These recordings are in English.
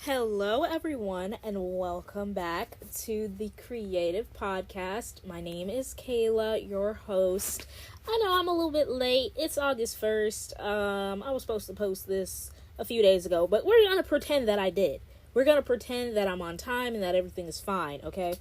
Hello, everyone, and welcome back to the Creative Podcast. My name is Kayla, your host. I know I'm a little bit late. It's August 1st. I was supposed to post this a few days ago, but we're going to pretend that I did. We're going to pretend that I'm on time and that everything is fine, okay?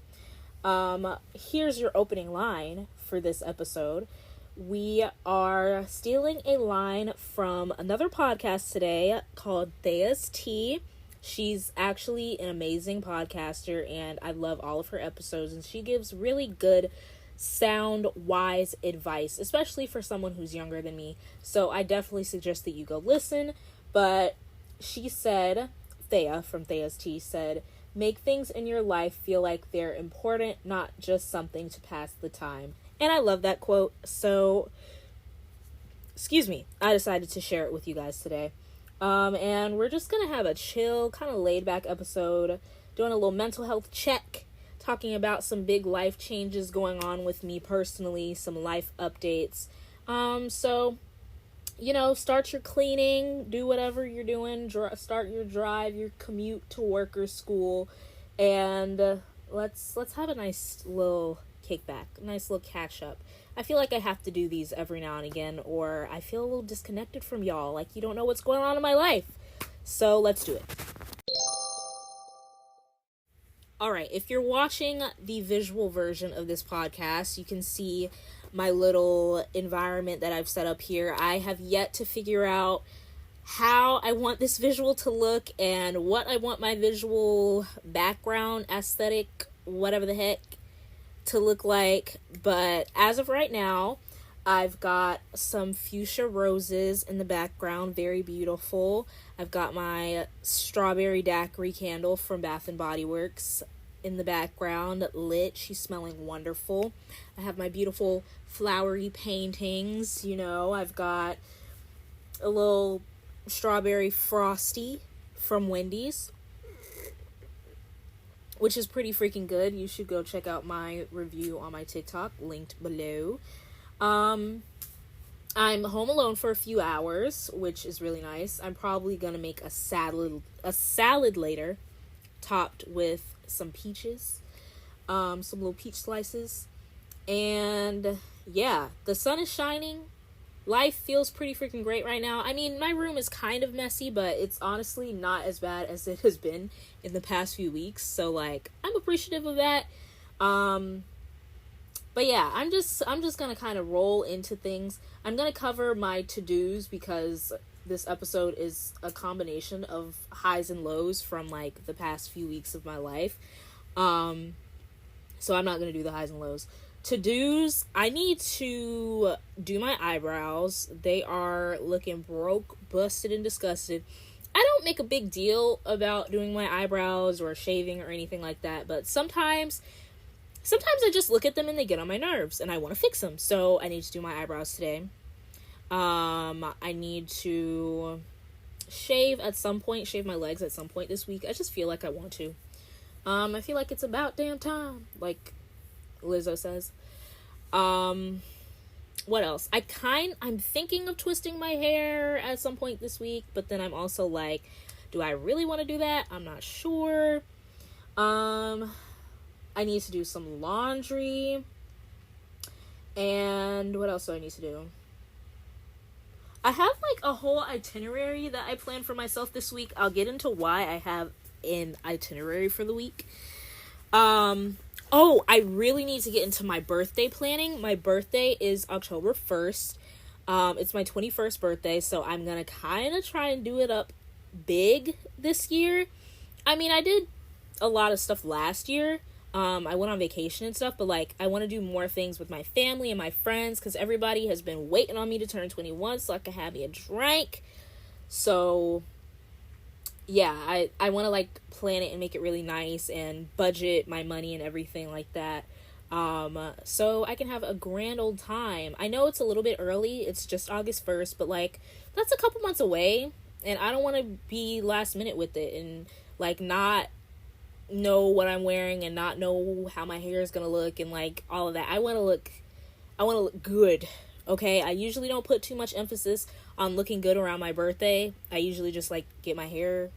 Here's your opening line for this episode. We are stealing a line from another podcast today called Thea's Tea. She's actually an amazing podcaster, and I love all of her episodes, and she gives really good, sound-wise advice, especially for someone who's younger than me, so I definitely suggest that you go listen. But she said, Thea from Thea's Tea said, make things in your life feel like they're important, not just something to pass the time. And I love that quote, so, I decided to share it with you guys today. And we're just gonna have a chill, kind of laid-back episode, doing a little mental health check, talking about some big life changes going on with me personally, some life updates. So, start your cleaning, do whatever you're doing, start your drive, your commute to work or school, and let's have a nice little kickback, a nice little catch up. I feel like I have to do these every now and again, or I feel a little disconnected from y'all, like you don't know what's going on in my life. So let's do it. Alright, if you're watching the visual version of this podcast, you can see my little environment that I've set up here. I have yet to figure out how I want this visual to look and what I want my visual background, aesthetic, whatever the heck, to look like, but as of right now, I've got some fuchsia roses in the background, very beautiful. I've got my strawberry daiquiri candle from Bath and Body Works in the background, lit. She's smelling wonderful. I have my beautiful flowery paintings, I've got a little strawberry frosty from Wendy's, which is pretty freaking good. You should go check out my review on my TikTok, linked below. I'm home alone for a few hours, which is really nice. I'm probably gonna make a salad later, topped with some peaches, some little peach slices, and yeah, the sun is shining. Life feels pretty freaking great right now. I mean, my room is kind of messy, but it's honestly not as bad as it has been in the past few weeks. So, I'm appreciative of that. But yeah, I'm just gonna kind of roll into things. I'm gonna cover my to-dos because this episode is a combination of highs and lows from, the past few weeks of my life. So I'm not gonna do the highs and lows. To-dos, I need to do my eyebrows. They are looking broke, busted, and disgusted. I don't make a big deal about doing my eyebrows or shaving or anything like that, but sometimes I just look at them and they get on my nerves and I want to fix them. So I need to do my eyebrows today. I need to shave my legs at some point this week. I just feel like I want to. I feel like it's about damn time, like Lizzo says. What else? I'm thinking of twisting my hair at some point this week, but then I'm also like, do I really want to do that? I'm not sure. I need to do some laundry. And what else do I need to do? I have a whole itinerary that I planned for myself this week. I'll get into why I have an itinerary for the week. I really need to get into my birthday planning. My birthday is October 1st. It's my 21st birthday, so I'm gonna kind of try and do it up big this year. I mean, I did a lot of stuff last year. I went on vacation and stuff, but I want to do more things with my family and my friends because everybody has been waiting on me to turn 21 so I can have me a drink. So yeah, I want to plan it and make it really nice and budget my money and everything like that. So I can have a grand old time. I know it's a little bit early. It's just August 1st, but that's a couple months away and I don't want to be last minute with it and not know what I'm wearing and not know how my hair is going to look and all of that. I want to look good. Okay, I usually don't put too much emphasis on looking good around my birthday. I usually just get my hair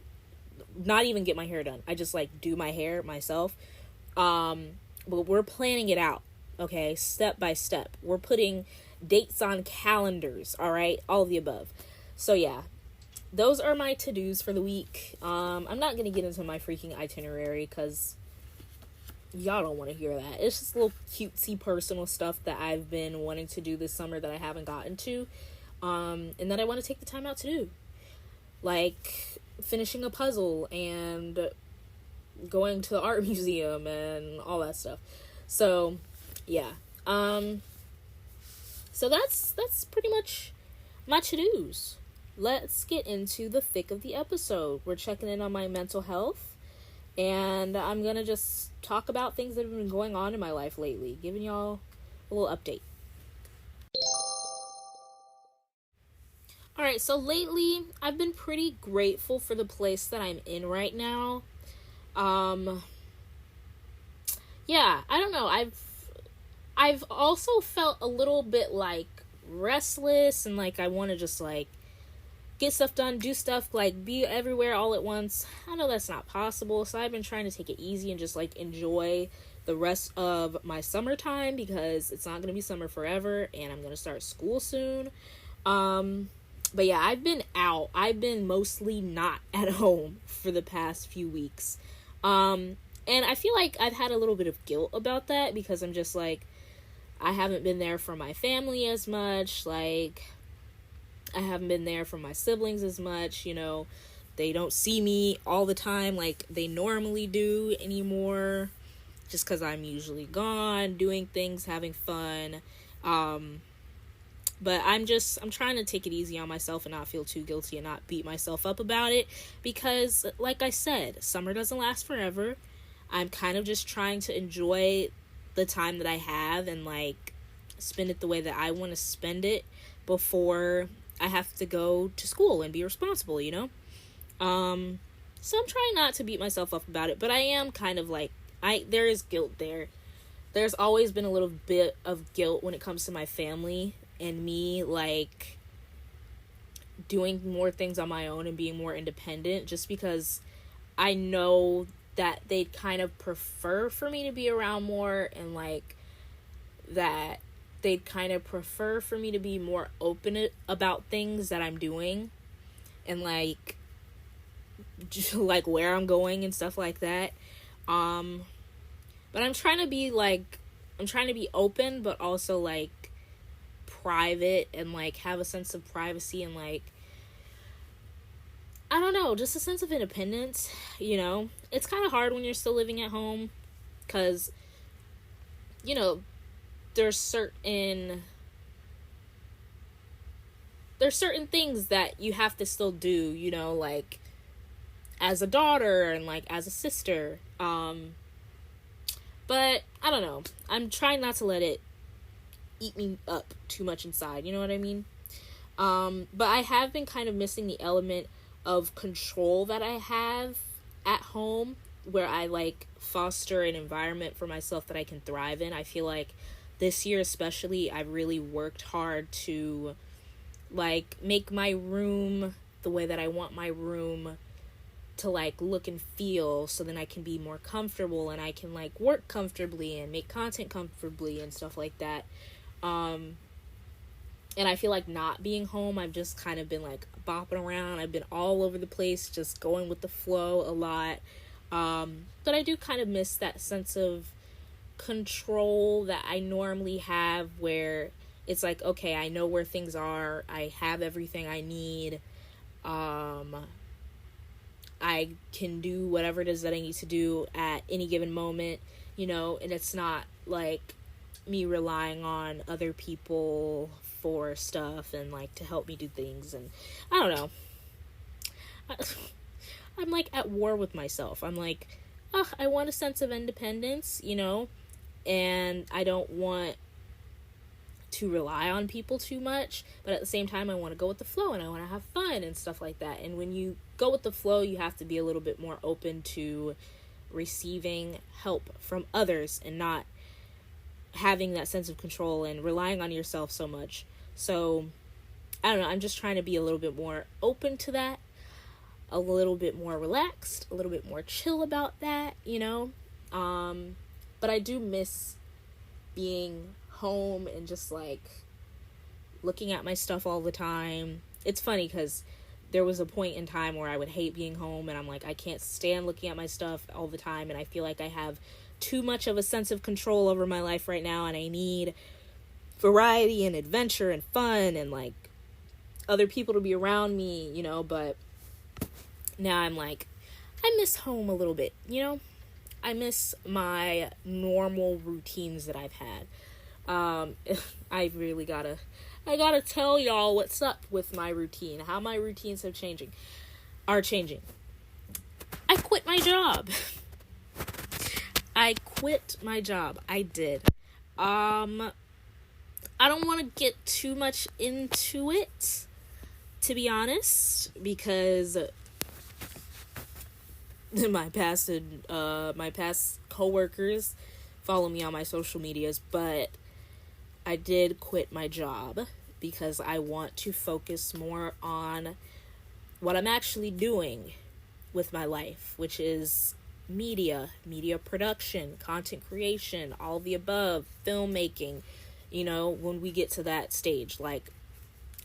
not even get my hair done. I just like do my hair myself. But we're planning it out, okay, step by step. We're putting dates on calendars, all right, all of the above. So yeah, those are my to-dos for the week. I'm not gonna get into my freaking itinerary because y'all don't want to hear that. It's just little cutesy personal stuff that I've been wanting to do this summer that I haven't gotten to, and that I want to take the time out to do, like finishing a puzzle and going to the art museum and all that stuff. So yeah, so that's pretty much my to-dos. Let's get into the thick of the episode. We're checking in on my mental health, and I'm gonna just talk about things that have been going on in my life lately, giving y'all a little update. Alright, so lately I've been pretty grateful for the place that I'm in right now. Yeah, I don't know. I've also felt a little bit like restless and like I want to just like get stuff done, do stuff, like be everywhere all at once. I know that's not possible, so I've been trying to take it easy and just like enjoy the rest of my summertime because it's not going to be summer forever and I'm going to start school soon. But yeah, I've been out. I've been mostly not at home for the past few weeks. And I feel like I've had a little bit of guilt about that because I'm just like, I haven't been there for my family as much. Like, I haven't been there for my siblings as much, you know. They don't see me all the time like they normally do anymore, just because I'm usually gone, doing things, having fun. But I'm trying to take it easy on myself and not feel too guilty and not beat myself up about it. Because, like I said, summer doesn't last forever. I'm kind of just trying to enjoy the time that I have and, like, spend it the way that I want to spend it before I have to go to school and be responsible, you know? So I'm trying not to beat myself up about it. But I am kind of, like, there is guilt there. There's always been a little bit of guilt when it comes to my family and me, like, doing more things on my own and being more independent, just because I know that they'd kind of prefer for me to be around more, and, like, that they'd kind of prefer for me to be more open about things that I'm doing, and, like, just, like, where I'm going and stuff like that. But I'm trying to be open, but also, like, private and, like, have a sense of privacy and, like, I don't know, just a sense of independence, you know? It's kind of hard when you're still living at home because, you know, there's certain things that you have to still do, you know, like, as a daughter and, like, as a sister. But, I don't know. I'm trying not to let it eat me up too much inside, you know what I mean? But I have been kind of missing the element of control that I have at home, where I, like, foster an environment for myself that I can thrive in. I feel like this year especially, I've really worked hard to, like, make my room the way that I want my room to, like, look and feel, so then I can be more comfortable and I can, like, work comfortably and make content comfortably and stuff like that. And I feel like not being home, I've just kind of been, like, bopping around. I've been all over the place, just going with the flow a lot. But I do kind of miss that sense of control that I normally have, where it's like, okay, I know where things are. I have everything I need. I can do whatever it is that I need to do at any given moment, you know, and it's not like me relying on other people for stuff and, like, to help me do things. And I don't know, I'm, like, at war with myself. I'm like, I want a sense of independence, you know, and I don't want to rely on people too much, but at the same time I want to go with the flow and I want to have fun and stuff like that. And when you go with the flow, you have to be a little bit more open to receiving help from others and not having that sense of control and relying on yourself so much. So I don't know, I'm just trying to be a little bit more open to that. a little bit more relaxed, a little bit more chill about that, you know. But I do miss being home and just like looking at my stuff all the time. It's funny because there was a point in time where I would hate being home, and I'm like, I can't stand looking at my stuff all the time, and I feel like I have too much of a sense of control over my life right now, and I need variety and adventure and fun and like other people to be around me, you know. But now I'm like, I miss home a little bit, you know. I miss my normal routines that I've had. I really I gotta tell y'all what's up with my routine, how my routines are changing. I quit my job. I quit my job. I did. I don't want to get too much into it, to be honest, because my past coworkers follow me on my social medias, but I did quit my job because I want to focus more on what I'm actually doing with my life, which is media production, content creation, all the above, filmmaking. You know, when we get to that stage, like,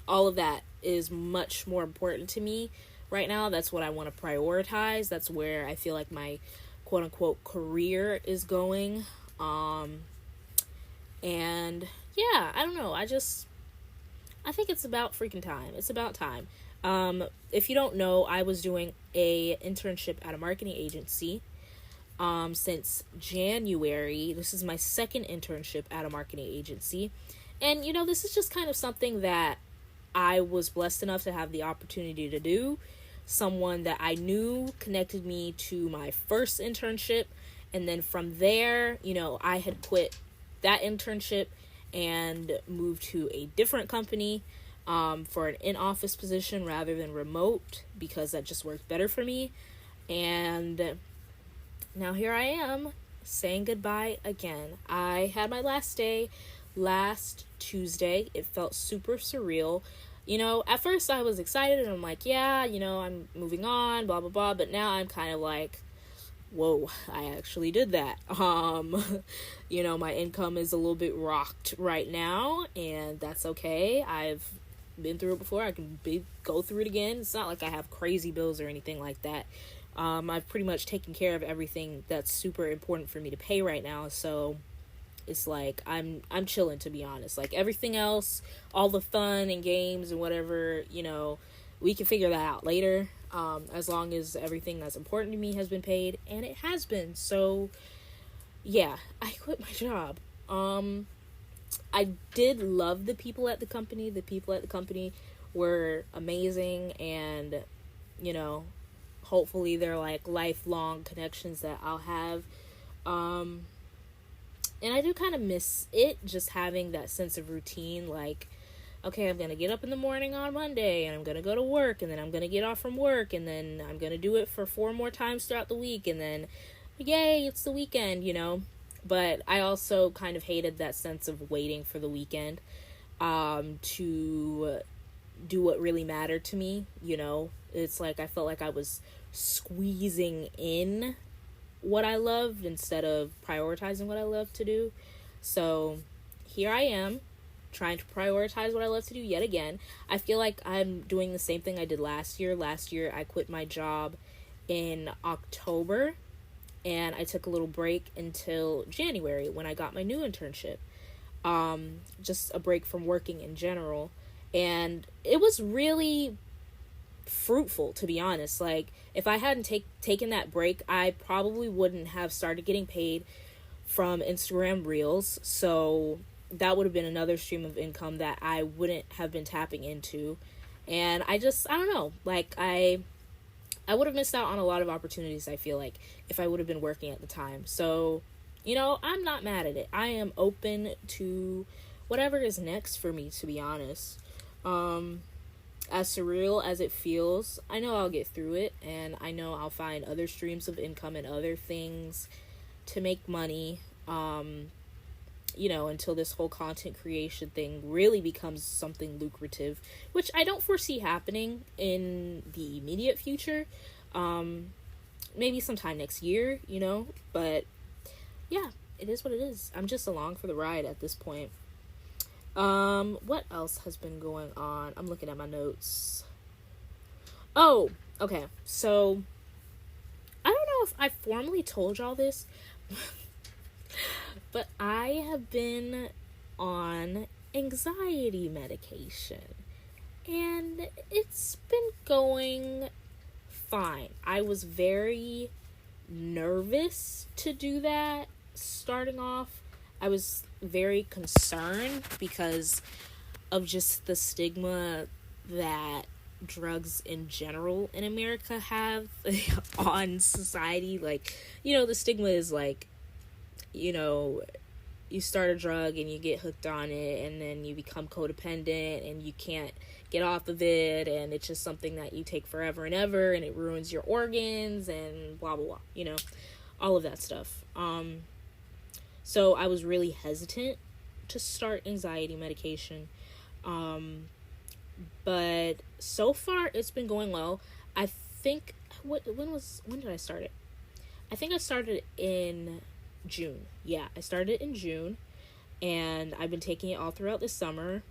all of that is much more important to me right now. That's what I want to prioritize. That's where I feel like my quote unquote career is going. And yeah, I don't know. I think it's about freaking time. It's about time. If you don't know, I was doing a internship at a marketing agency since January. This is my second internship at a marketing agency. And, you know, this is just kind of something that I was blessed enough to have the opportunity to do. Someone that I knew connected me to my first internship. And then from there, you know, I had quit that internship and moved to a different company for an in-office position rather than remote, because that just worked better for me. And now here I am saying goodbye again. I had my last day last Tuesday. It felt super surreal. You know, at first I was excited and I'm like, yeah, you know, I'm moving on, blah, blah, blah. But now I'm kind of like, whoa, I actually did that. You know, my income is a little bit rocked right now, and that's okay. I've been through it before. I can go through it again. It's not like I have crazy bills or anything like that. I've pretty much taken care of everything that's super important for me to pay right now. So it's like I'm chilling, to be honest. Like, everything else, all the fun and games and whatever, you know, we can figure that out later. As long as everything that's important to me has been paid, and it has been. So yeah, I quit my job. I did love the people at the company. The people at the company were amazing, and, you know, hopefully they're like lifelong connections that I'll have. And I do kind of miss it, just having that sense of routine. Like, okay, I'm going to get up in the morning on Monday, and I'm going to go to work, and then I'm going to get off from work, and then I'm going to do it for 4 more times throughout the week, and then, yay, it's the weekend, you know. But I also kind of hated that sense of waiting for the weekend to do what really mattered to me, you know. It's like I felt like I was squeezing in what I loved instead of prioritizing what I love to do. So here I am, trying to prioritize what I love to do yet again. I feel like I'm doing the same thing I did last year. Last year I quit my job in October, and I took a little break until January when I got my new internship. Just a break from working in general. And it was really fruitful, to be honest. Like, if I hadn't taken that break, I probably wouldn't have started getting paid from Instagram Reels. So that would have been another stream of income that I wouldn't have been tapping into. And I don't know, like, I would have missed out on a lot of opportunities, I feel like, if I would have been working at the time. So, you know, I'm not mad at it. I am open to whatever is next for me, to be honest. As surreal as it feels, I know I'll get through it, and I know I'll find other streams of income and other things to make money. until this whole content creation thing really becomes something lucrative, which I don't foresee happening in the immediate future. Maybe sometime next year, but yeah, it is what it is. I'm just along for the ride at this point. What else has been going on? I'm looking at my notes. Oh, okay. So, I don't know if I formally told y'all this, but I have been on anxiety medication, and it's been going fine. I was very nervous to do that starting off. I was very concerned because of just the stigma that drugs in general in America have on society. Like, the stigma is like, you start a drug and you get hooked on it, and then you become codependent and you can't get off of it, and it's just something that you take forever and ever, and it ruins your organs and blah blah blah, all of that stuff. So I was really hesitant to start anxiety medication, but so far it's been going well. I think when did I start it? I think I started in June. Yeah, I started in June, and I've been taking it all throughout the summer,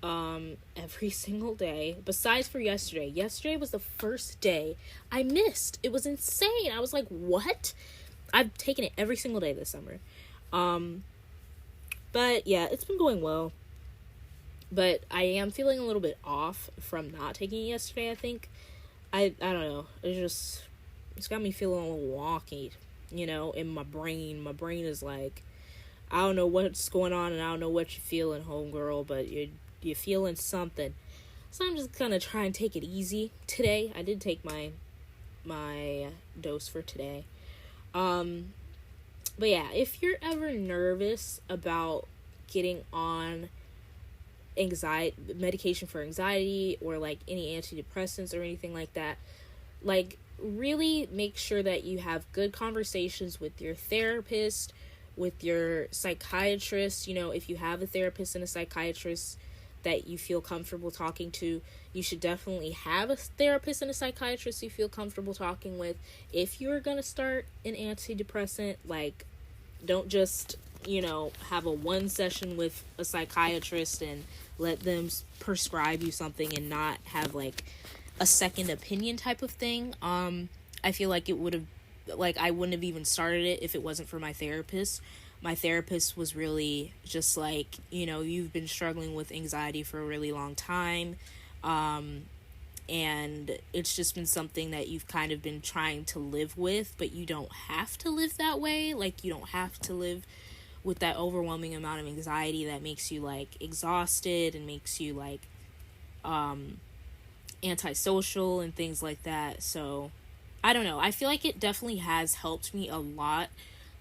every single day, besides for yesterday. Yesterday was the first day I missed. It was insane. I was like, what? I've taken it every single day this summer. But yeah, it's been going well, but I am feeling a little bit off from not taking it yesterday. I think I don't know, it's got me feeling a little wonky, in my brain. My brain is like, I don't know what's going on, and I don't know what you're feeling, homegirl, but you're feeling something. So I'm just gonna try and take it easy today. I did take my dose for today. But yeah, if you're ever nervous about getting on medication for anxiety, or like any antidepressants or anything like that, like, really make sure that you have good conversations with your therapist, with your psychiatrist. If you have a therapist and a psychiatrist that you feel comfortable talking to, you should definitely have a therapist and a psychiatrist you feel comfortable talking with. If you're gonna start an antidepressant, like, don't just, have a one session with a psychiatrist and let them prescribe you something and not have, like, a second opinion type of thing. I feel like it would have, like, I wouldn't have even started it if it wasn't for my therapist. My therapist was really just like, you've been struggling with anxiety for a really long time, and it's just been something that you've kind of been trying to live with, but you don't have to live that way. Like, you don't have to live with that overwhelming amount of anxiety that makes you, like, exhausted and makes you, like, antisocial and things like that. So, I don't know. I feel like it definitely has helped me a lot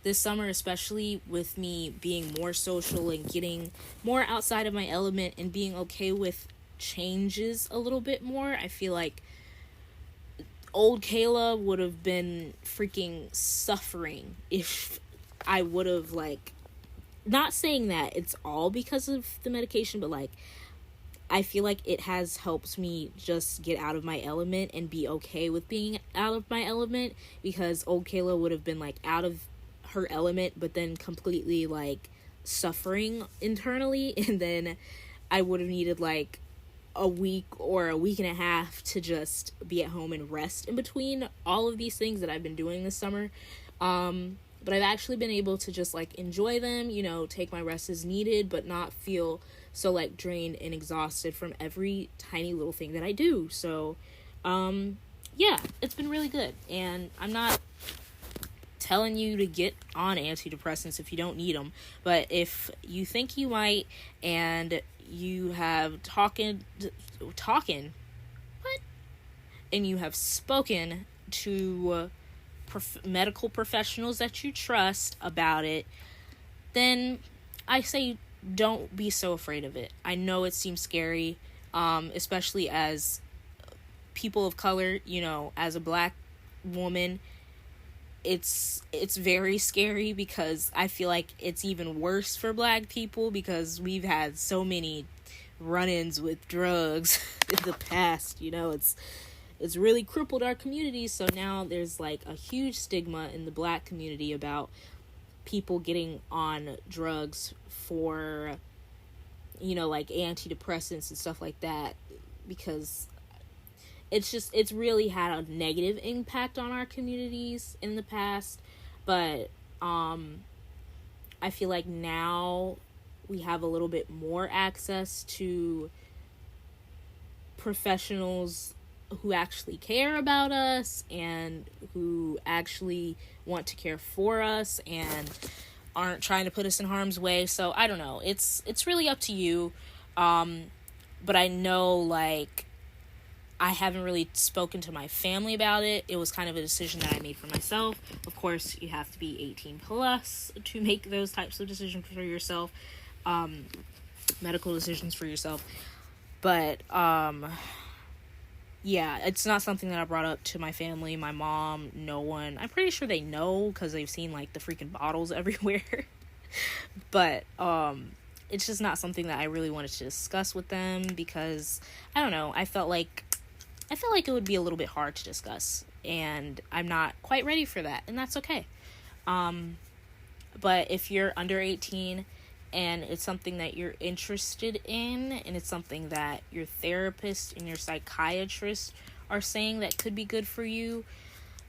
this summer, especially with me being more social and getting more outside of my element and being okay with changes a little bit more. I feel like old Kayla would have been freaking suffering if I would have, like, not saying that it's all because of the medication, but, like, I feel like it has helped me just get out of my element and be okay with being out of my element, because old Kayla would have been, like, out of her element, but then completely, like, suffering internally, and then I would have needed, like, a week or a week and a half to just be at home and rest in between all of these things that I've been doing this summer. But I've actually been able to just, like, enjoy them, take my rest as needed, but not feel so, like, drained and exhausted from every tiny little thing that I do. So, yeah, it's been really good. And I'm not telling you to get on antidepressants if you don't need them, but if you think you might, and you have and you have spoken to medical professionals that you trust about it, then I say don't be so afraid of it. I know it seems scary, especially as people of color, as a black woman. it's very scary because I feel like it's even worse for Black people because we've had so many run-ins with drugs in the past. It's really crippled our communities. So now there's like a huge stigma in the Black community about people getting on drugs for, like antidepressants and stuff like that, because it's really had a negative impact on our communities in the past. But I feel like now we have a little bit more access to professionals who actually care about us and who actually want to care for us and aren't trying to put us in harm's way. So I don't know, it's really up to you. But I know, like, I haven't really spoken to my family about it. It was kind of a decision that I made for myself. Of course, you have to be 18 plus to make those types of decisions for yourself, medical decisions for yourself. But yeah, it's not something that I brought up to my family, my mom, no one. I'm pretty sure they know because they've seen like the freaking bottles everywhere. But it's just not something that I really wanted to discuss with them because I don't know, I felt like it would be a little bit hard to discuss, and I'm not quite ready for that, and that's okay. But if you're under 18 and it's something that you're interested in, and it's something that your therapist and your psychiatrist are saying that could be good for you,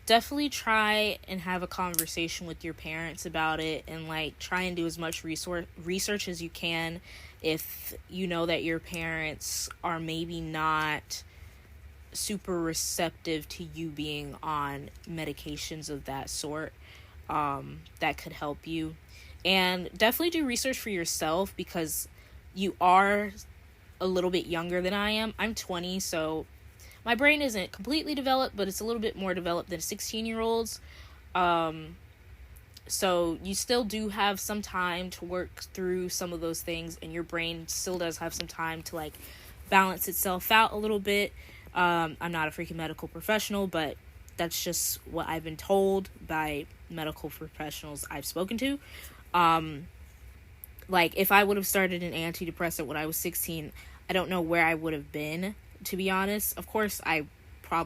definitely try and have a conversation with your parents about it, and like try and do as much research as you can if you know that your parents are maybe not super receptive to you being on medications of that sort. That could help you. And definitely do research for yourself because you are a little bit younger than I am. I'm 20, so my brain isn't completely developed, but it's a little bit more developed than 16-year-olds. So you still do have some time to work through some of those things, and your brain still does have some time to like balance itself out a little bit. I'm not a freaking medical professional, but that's just what I've been told by medical professionals I've spoken to. Like, if I would have started an antidepressant when I was 16, I don't know where I would have been, to be honest. Of course, I was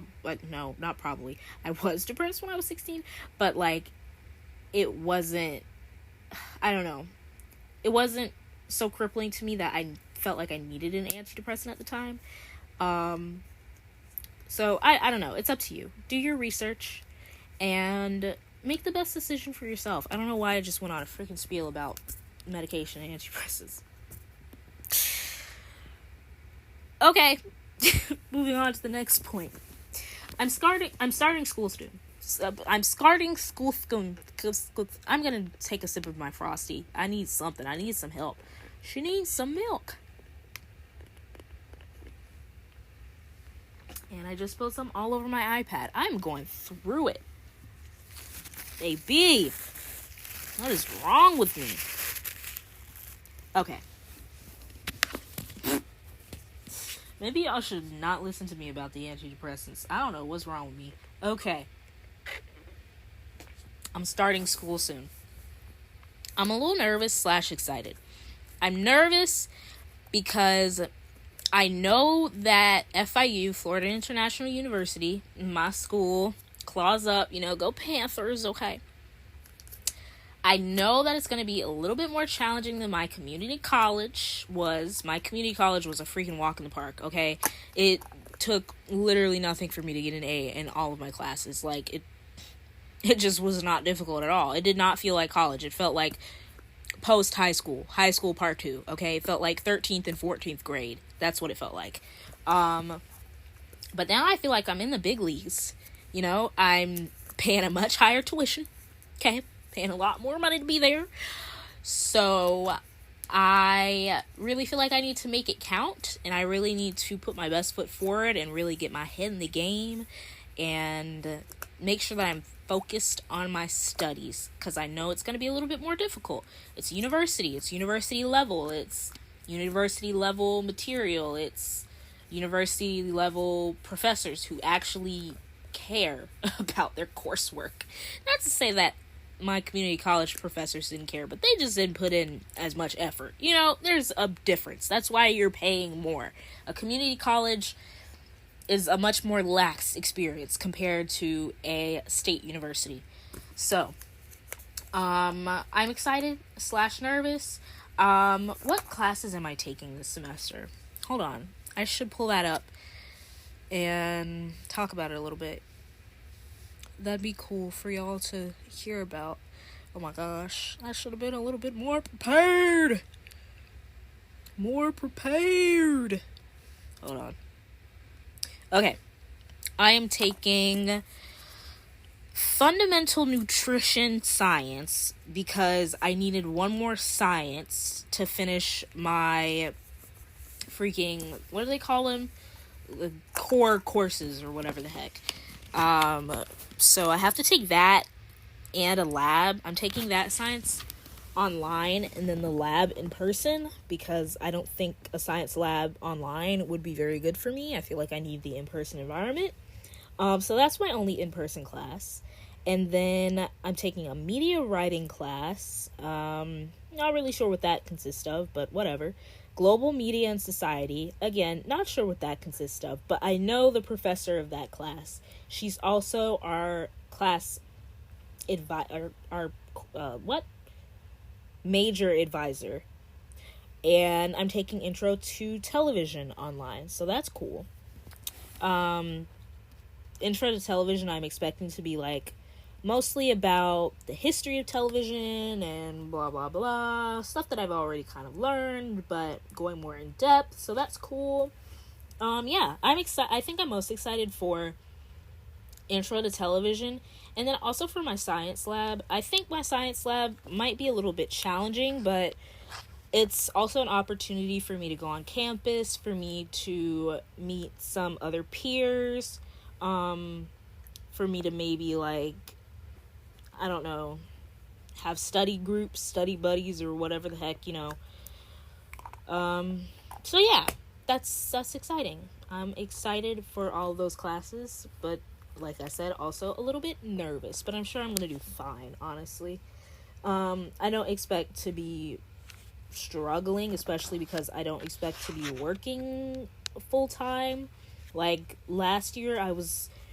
depressed when I was 16, but, like, it wasn't, I don't know, it wasn't so crippling to me that I felt like I needed an antidepressant at the time. So, I don't know, it's up to you. Do your research, and make the best decision for yourself. I don't know why I just went on a freaking spiel about medication and antidepressants. Okay, moving on to the next point. I'm starting school soon. I'm gonna take a sip of my Frosty. I need something. I need some help. She needs some milk. And I just spilled some all over my iPad. I'm going through it. Baby, what is wrong with me? Okay. Maybe y'all should not listen to me about the antidepressants. I don't know what's wrong with me. Okay. I'm starting school soon. I'm a little nervous / excited. I'm nervous because I know that FIU, Florida International University, my school, claws up, go Panthers, okay? I know that it's going to be a little bit more challenging than my community college was. My community college was a freaking walk in the park, okay? It took literally nothing for me to get an A in all of my classes. Like, it just was not difficult at all. It did not feel like college. It felt like high school part 2, okay? It felt like 13th and 14th grade. That's what it felt like. But now I feel like I'm in the big leagues. I'm paying a much higher tuition, okay? Paying a lot more money to be there. So I really feel like I need to make it count, and I really need to put my best foot forward and really get my head in the game and make sure that I'm focused on my studies, because I know it's going to be a little bit more difficult. It's university level, it's university level material, it's university level professors who actually care about their coursework. Not to say that my community college professors didn't care, but they just didn't put in as much effort. You know, there's a difference. That's why you're paying more. A community college is a much more lax experience compared to a state university. So, I'm excited / nervous. What classes am I taking this semester? Hold on. I should pull that up and talk about it a little bit. That'd be cool for y'all to hear about. Oh my gosh, I should have been a little bit more prepared. Hold on. Okay. I am taking fundamental nutrition science because I needed one more science to finish my freaking, what do they call them? The core courses or whatever the heck. So I have to take that and a lab. I'm taking that science online and then the lab in person because I don't think a science lab online would be very good for me. I feel like I need the in-person environment. So that's my only in-person class. And then I'm taking a media writing class. Not really sure what that consists of, but whatever. Global Media and Society. Again, not sure what that consists of, but I know the professor of that class. She's also our class major advisor. And I'm taking Intro to Television online, so that's cool. Intro to Television, I'm expecting to be like mostly about the history of television and blah blah blah, stuff that I've already kind of learned, but going more in depth, so that's cool. Yeah, I'm excited. I think I'm most excited for Intro to Television, and then also for my science lab. I think my science lab might be a little bit challenging, but it's also an opportunity for me to go on campus, for me to meet some other peers, for me to maybe, like, I don't know, have study groups, study buddies, or whatever the heck, you know. So yeah, that's exciting. I'm excited for all of those classes, but like I said, also a little bit nervous, but I'm sure I'm gonna do fine, honestly. I don't expect to be struggling, especially because I don't expect to be working full time. Like last year,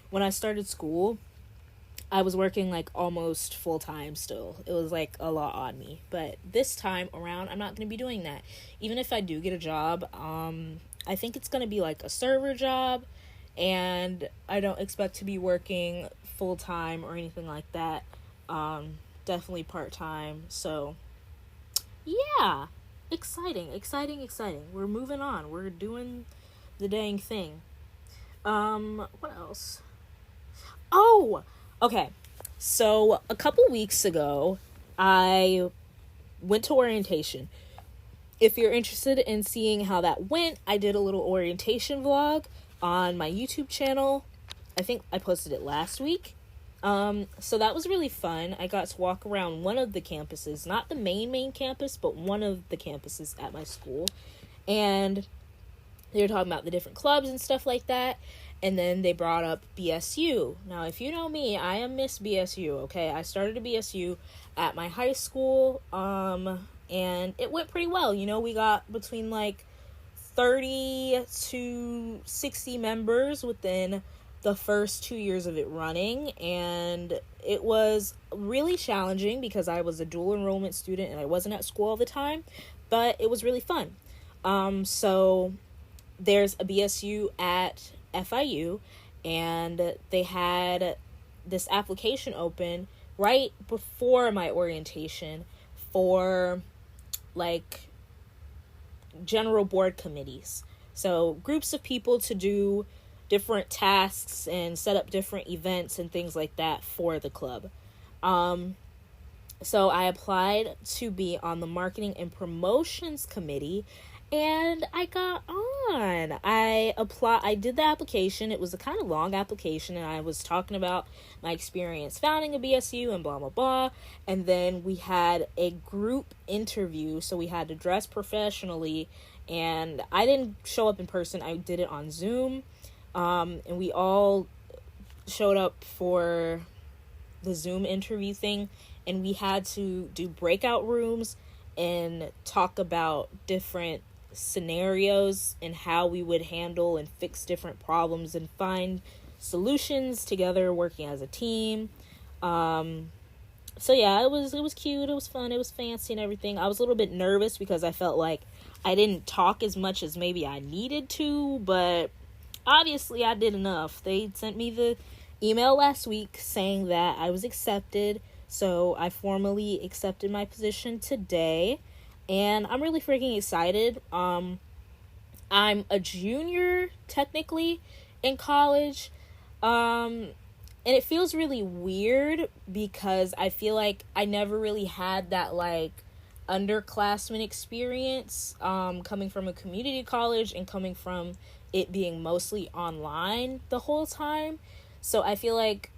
when I started school, I was working like almost full time still. It was like a lot on me. But this time around, I'm not going to be doing that. Even if I do get a job, I think it's going to be like a server job. And I don't expect to be working full time or anything like that. Definitely part time. So, yeah. Exciting. We're moving on. We're doing the dang thing. What else? Oh! Okay, so a couple weeks ago, I went to orientation. If you're interested in seeing how that went, I did a little orientation vlog on my YouTube channel. I think I posted it last week. So that was really fun. I got to walk around one of the campuses, not the main campus, but one of the campuses at my school. And they were talking about the different clubs and stuff like that. And then they brought up BSU. Now, if you know me, I am Miss BSU, okay? I started a BSU at my high school, and it went pretty well. You know, we got between, like, 30 to 60 members within the first 2 years of it running, and it was really challenging because I was a dual enrollment student and I wasn't at school all the time, but it was really fun. So there's a BSU at FIU, and they had this application open right before my orientation for like general board committees. So groups of people to do different tasks and set up different events and things like that for the club. So I applied to be on the marketing and promotions committee, and I got on. I did the application. It was a kind of long application, and I was talking about my experience founding a BSU and blah, blah, blah. And then we had a group interview, so we had to dress professionally, and I didn't show up in person. I did it on Zoom, and we all showed up for the Zoom interview thing, and we had to do breakout rooms and talk about different scenarios and how we would handle and fix different problems and find solutions together, working as a team. So yeah, it was cute, it was fun, it was fancy and everything. I was a little bit nervous because I felt like I didn't talk as much as maybe I needed to, but obviously I did enough. They sent me the email last week saying that I was accepted, so I formally accepted my position today, and I'm really freaking excited. I'm a junior technically in college, and it feels really weird because I feel like I never really had that like underclassmen experience, coming from a community college and coming from it being mostly online the whole time. So I feel like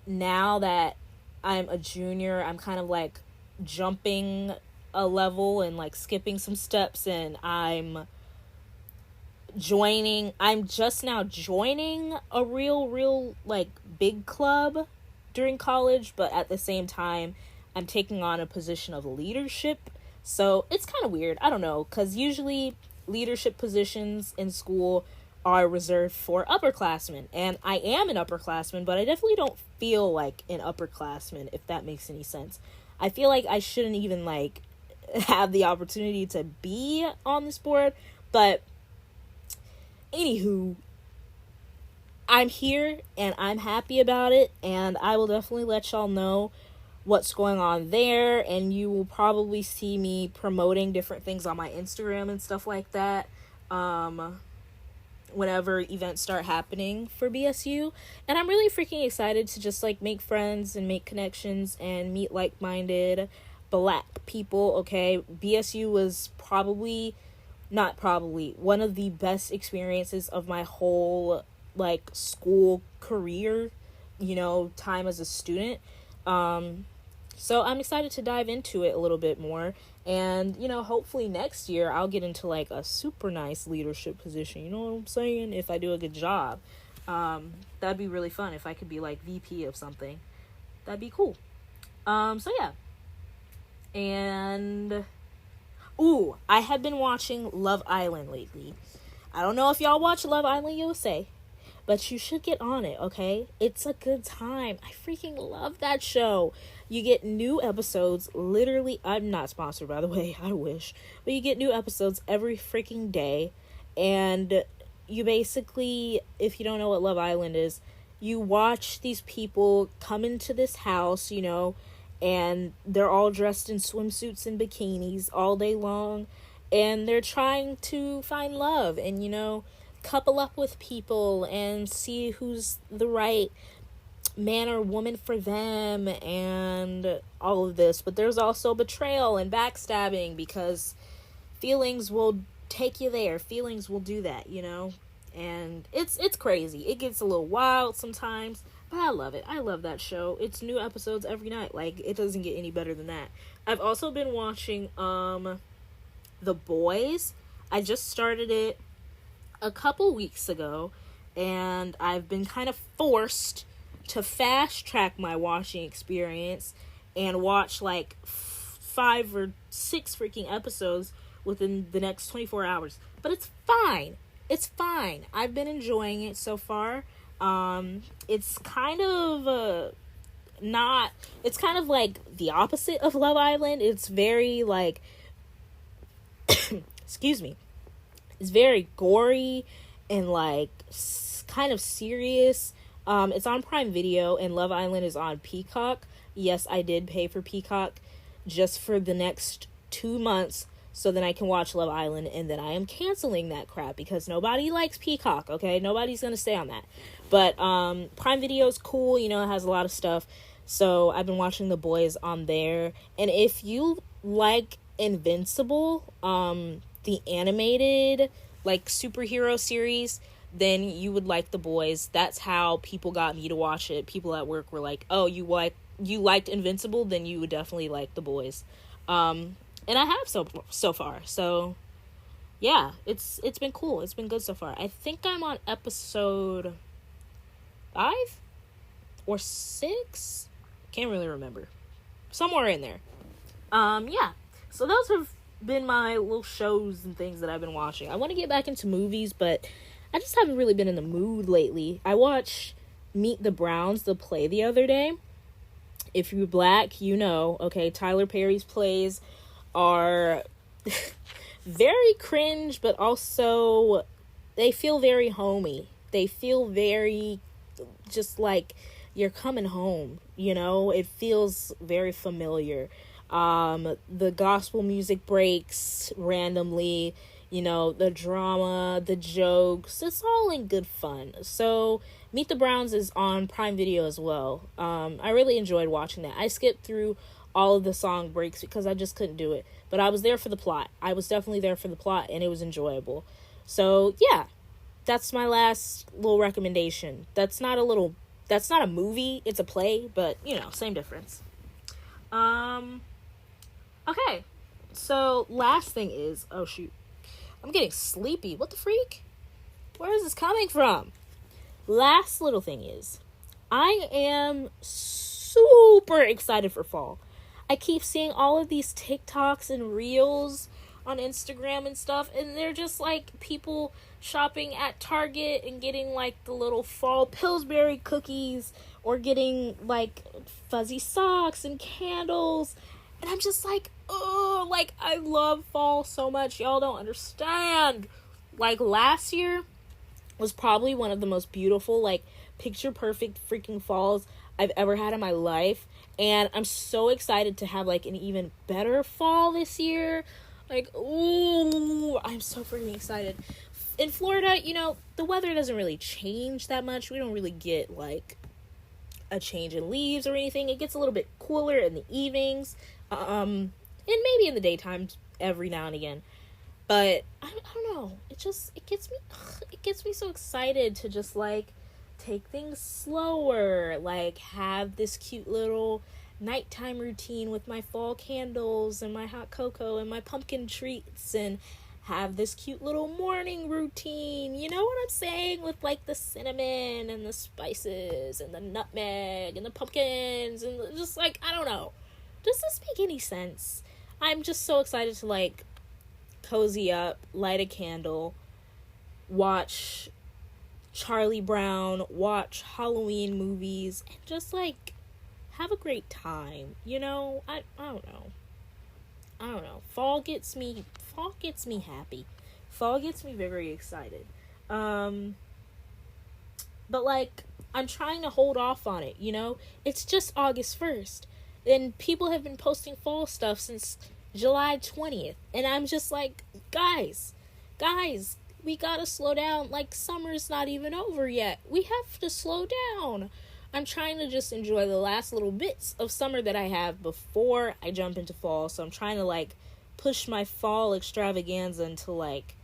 now that I'm a junior, I'm kind of like jumping a level and like skipping some steps, and I'm just now joining a real like big club during college, but at the same time I'm taking on a position of leadership. So it's kind of weird. I don't know, because usually leadership positions in school are reserved for upperclassmen, and I am an upperclassman, but I definitely don't feel like an upperclassman, if that makes any sense. I feel like I shouldn't even like have the opportunity to be on this board, but anywho, I'm here and I'm happy about it, and I will definitely let y'all know what's going on there, and you will probably see me promoting different things on my Instagram and stuff like that whenever events start happening for BSU. And I'm really freaking excited to just like make friends and make connections and meet like-minded Black people. Okay, BSU was not probably one of the best experiences of my whole like school career, time as a student. So I'm excited to dive into it a little bit more, and hopefully next year I'll get into like a super nice leadership position, you know what I'm saying, if I do a good job. That'd be really fun if I could be like VP of something. That'd be cool. So yeah. And I have been watching Love Island lately. I don't know if y'all watch Love Island USA, but you should get on it, okay? It's a good time. I freaking love that show. You get new episodes literally. I'm not sponsored, by the way. I wish. But you get new episodes every freaking day. And you basically, if you don't know what Love Island is, you watch these people come into this house, and they're all dressed in swimsuits and bikinis all day long. And they're trying to find love and, couple up with people and see who's the right man or woman for them and all of this. But there's also betrayal and backstabbing, because feelings will take you there. Feelings will do that, and it's crazy. It gets a little wild sometimes, but I love it. I love that show. It's new episodes every night. Like, it doesn't get any better than that. I've also been watching The Boys. I just started it a couple weeks ago, and I've been kind of forced to fast track my watching experience and watch like 5 or 6 freaking episodes within the next 24 hours. But it's fine. It's fine. I've been enjoying it so far. It's kind of it's kind of like the opposite of Love Island. It's very like excuse me. It's very gory and like kind of serious. It's on Prime Video, and Love Island is on Peacock. Yes, I did pay for Peacock just for the next 2 months so then I can watch Love Island, and then I am canceling that crap because nobody likes Peacock, okay? Nobody's gonna stay on that. But Prime Video is cool, it has a lot of stuff. So I've been watching The Boys on there. And if you like Invincible, the animated like superhero series, then you would like The Boys. That's how people got me to watch it. People at work were like, "Oh, you liked Invincible, then you would definitely like The Boys." And I have so far. So yeah, it's been cool. It's been good so far. I think I'm on episode 5. or 6. Can't really remember. Somewhere in there. Yeah. So those have been my little shows and things that I've been watching. I want to get back into movies, but I just haven't really been in the mood lately. I watched Meet the Browns, the play, the other day. If you're black, you know, okay, Tyler Perry's plays are very cringe, but also they feel very homey. They feel very just like you're coming home, you know? It feels very familiar. The gospel music breaks randomly, you know, the drama, the jokes, it's all in good fun. So Meet the Browns is on Prime Video as well. I really enjoyed watching that. I skipped through all of the song breaks because I just couldn't do it. But I was there for the plot. I was definitely there for the plot, and it was enjoyable. So, yeah, that's my last little recommendation. That's not a movie, it's a play, but, you know, same difference. Okay, so last thing is, oh shoot, I'm getting sleepy. What the freak? Where is this coming from? Last little thing is, I am super excited for fall. I keep seeing all of these TikToks and reels on Instagram and stuff, and they're just like people shopping at Target and getting like the little fall Pillsbury cookies or getting like fuzzy socks and candles. And I'm just like, oh, like I love fall so much. Y'all don't understand. Like last year was probably one of the most beautiful, like picture perfect freaking falls I've ever had in my life. And I'm so excited to have like an even better fall this year. Like, ooh, I'm so freaking excited. In Florida, you know, the weather doesn't really change that much. We don't really get like a change in leaves or anything. It gets a little bit cooler in the evenings. And maybe in the daytime every now and again. But I don't know. It gets me so excited to just like take things slower, like have this cute little nighttime routine with my fall candles and my hot cocoa and my pumpkin treats, and have this cute little morning routine, you know what I'm saying, with like the cinnamon and the spices and the nutmeg and the pumpkins and just like, I don't know. Does this make any sense? I'm just so excited to like cozy up, light a candle, watch Charlie Brown, watch Halloween movies, and just like have a great time, you know? I don't know. Fall gets me happy. Fall gets me very excited. But like I'm trying to hold off on it, you know? It's just August 1st. And people have been posting fall stuff since July 20th. And I'm just like, guys, we gotta slow down. Like, summer's not even over yet. We have to slow down. I'm trying to just enjoy the last little bits of summer that I have before I jump into fall. So I'm trying to, like, push my fall extravaganza into, like,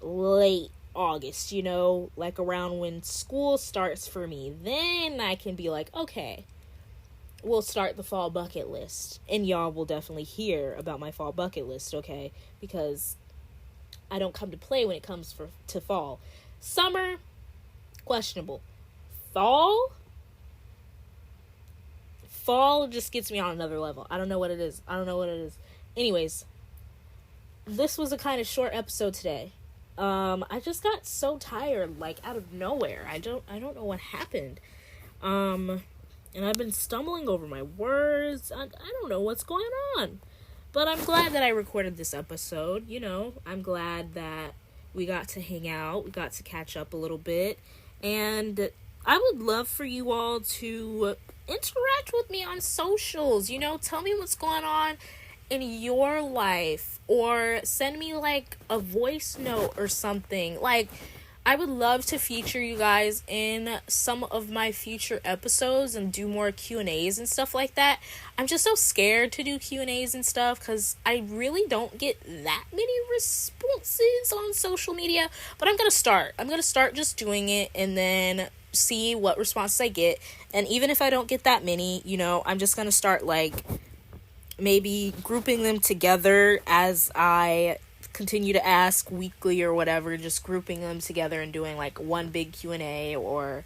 late August, you know? Like, around when school starts for me. Then I can be like, okay, we'll start the fall bucket list. And y'all will definitely hear about my fall bucket list, okay? Because I don't come to play when it comes to fall. Summer, questionable. Fall just gets me on another level. I don't know what it is. Anyways, this was a kind of short episode today. I just got so tired, like, out of nowhere. I don't know what happened. And I've been stumbling over my words. I don't know what's going on. But I'm glad that I recorded this episode, you know. I'm glad that we got to hang out. We got to catch up a little bit. And I would love for you all to interact with me on socials, you know. Tell me what's going on in your life. Or send me, like, a voice note or something. Like, I would love to feature you guys in some of my future episodes and do more Q&As and stuff like that. I'm just so scared to do Q&As and stuff because I really don't get that many responses on social media. But I'm going to start. I'm going to start just doing it and then see what responses I get. And even if I don't get that many, you know, I'm just going to start, like, maybe grouping them together as I continue to ask weekly or whatever, just grouping them together and doing like one big Q&A, or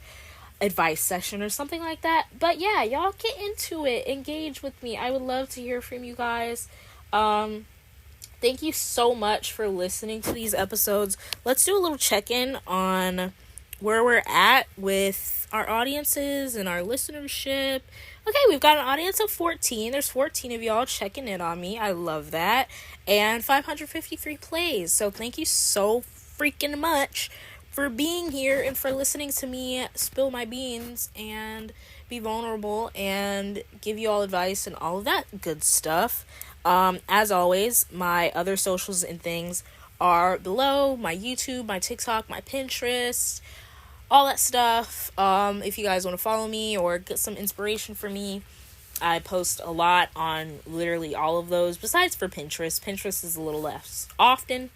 advice session or something like that. But yeah, y'all get into it. Engage with me. I would love to hear from you guys. Thank you so much for listening to these episodes. Let's do a little check-in on where we're at with our audiences and our listenership. Okay, we've got an audience of 14. There's 14 of y'all checking in on me. I love that. And 553 plays. So thank you so freaking much for being here and for listening to me spill my beans and be vulnerable and give you all advice and all of that good stuff. As always, my other socials and things are below: my YouTube, my TikTok, my Pinterest, all that stuff. If you guys want to follow me or get some inspiration from me, I post a lot on literally all of those, besides for Pinterest. Pinterest is a little less often.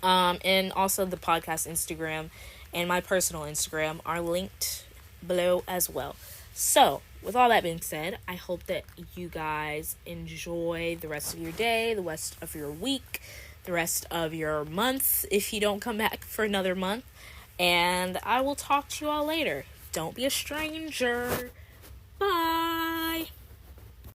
And also the podcast Instagram and my personal Instagram are linked below as well. So, with all that being said, I hope that you guys enjoy the rest of your day, the rest of your week, the rest of your month, if you don't come back for another month. And I will talk to you all later. Don't be a stranger. Bye.